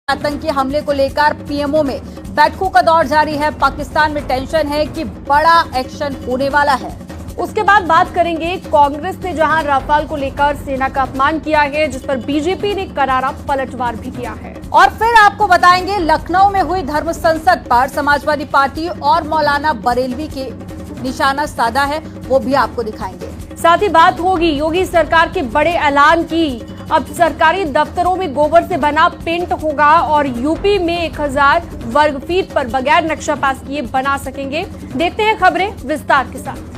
आतंकी हमले को लेकर पीएमओ में बैठकों का दौर जारी है। पाकिस्तान में टेंशन है कि बड़ा एक्शन होने वाला है। उसके बाद बात करेंगे कांग्रेस ने जहां राफेल को लेकर सेना का अपमान किया है, जिस पर बीजेपी ने करारा पलटवार भी किया है। और फिर आपको बताएंगे लखनऊ में हुई धर्म संसद पर समाजवादी पार्टी और मौलाना बरेलवी के निशाना साधा है, वो भी आपको दिखाएंगे। साथ ही बात होगी योगी सरकार के बड़े ऐलान की। अब सरकारी दफ्तरों में गोबर से बना पेंट होगा और यूपी में 1000 वर्ग फीट पर बगैर नक्शा पास किए बना सकेंगे। देखते हैं खबरें विस्तार के साथ।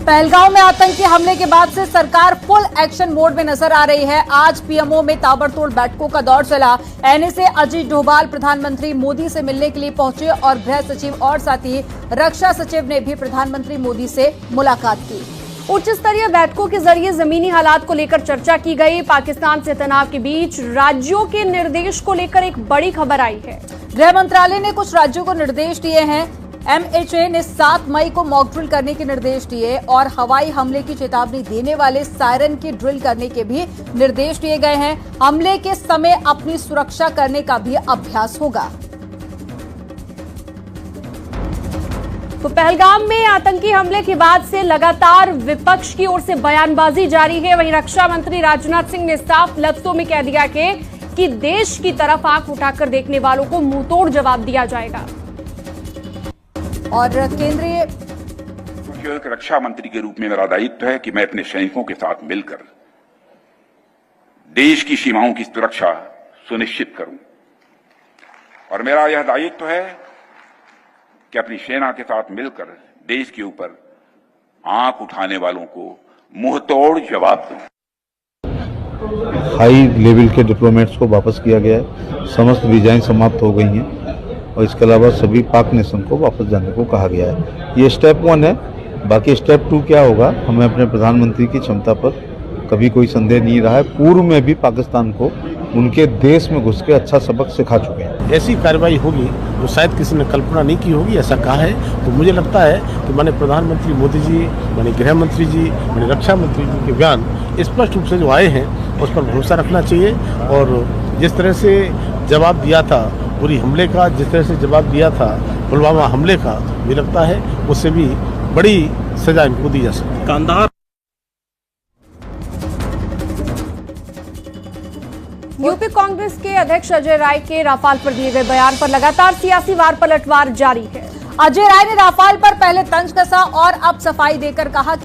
पहलगांव में आतंकी हमले के बाद से सरकार फुल एक्शन मोड में नजर आ रही है। आज पीएमओ में ताबड़तोड़ बैठकों का दौर चला। एनएसए अजीत डोभाल प्रधानमंत्री मोदी से मिलने के लिए पहुंचे और गृह सचिव और साथ ही रक्षा सचिव ने भी प्रधानमंत्री मोदी से मुलाकात की। उच्च स्तरीय बैठकों के जरिए जमीनी हालात को लेकर चर्चा की गई। पाकिस्तान से तनाव के बीच राज्यों के निर्देश को लेकर एक बड़ी खबर आई है। गृह मंत्रालय ने कुछ राज्यों को निर्देश दिए हैं। एमएचए ने 7 मई को मॉक ड्रिल करने के निर्देश दिए और हवाई हमले की चेतावनी देने वाले सायरन की ड्रिल करने के भी निर्देश दिए गए हैं। हमले के समय अपनी सुरक्षा करने का भी अभ्यास होगा। तो पहलगाम में आतंकी हमले के बाद से लगातार विपक्ष की ओर से बयानबाजी जारी है। वहीं रक्षा मंत्री राजनाथ सिंह ने साफ लफ्जों में कह दिया कि देश की तरफ आंख उठाकर देखने वालों को मुंहतोड़ जवाब दिया जाएगा। और केंद्रीय रक्षा मंत्री के रूप में मेरा दायित्व है कि मैं अपने सैनिकों के साथ मिलकर देश की सीमाओं की सुरक्षा सुनिश्चित करूं और मेरा यह दायित्व है कि अपनी सेना के साथ मिलकर देश के ऊपर आंख उठाने वालों को मुंहतोड़ जवाब दूं। हाई लेवल के डिप्लोमेट्स को वापस किया गया है। समस्त वीजाएं समाप्त हो गई हैं और इसके अलावा सभी पाक नेशन को वापस जाने को कहा गया है। ये स्टेप 1 है। बाकी स्टेप 2 क्या होगा, हमें अपने प्रधानमंत्री की क्षमता पर कभी कोई संदेह नहीं रहा है। पूर्व में भी पाकिस्तान को उनके देश में घुस के अच्छा सबक सिखा चुके हैं। ऐसी कार्रवाई होगी जो शायद किसी ने कल्पना नहीं की होगी, ऐसा कहा है। तो मुझे लगता है कि माननीय प्रधानमंत्री मोदी जी, माननीय गृह मंत्री जी, माननीय रक्षा मंत्री जी के बयान स्पष्ट रूप से जो आए हैं उस पर भरोसा रखना चाहिए। और जिस तरह से जवाब दिया था पूरी हमले का, जिस तरह से जवाब दिया था पुलवामा हमले का, मुझे लगता है उससे भी बड़ी सजा इनको दी जा सकती है। कांधार यूपी कांग्रेस के अध्यक्ष अजय राय के राफेल पर दिए गए बयान पर लगातार सियासी वार पलटवार जारी है। अजय राय ने राफेल पर पहले तंज कसा और अब सफाई देकर कहा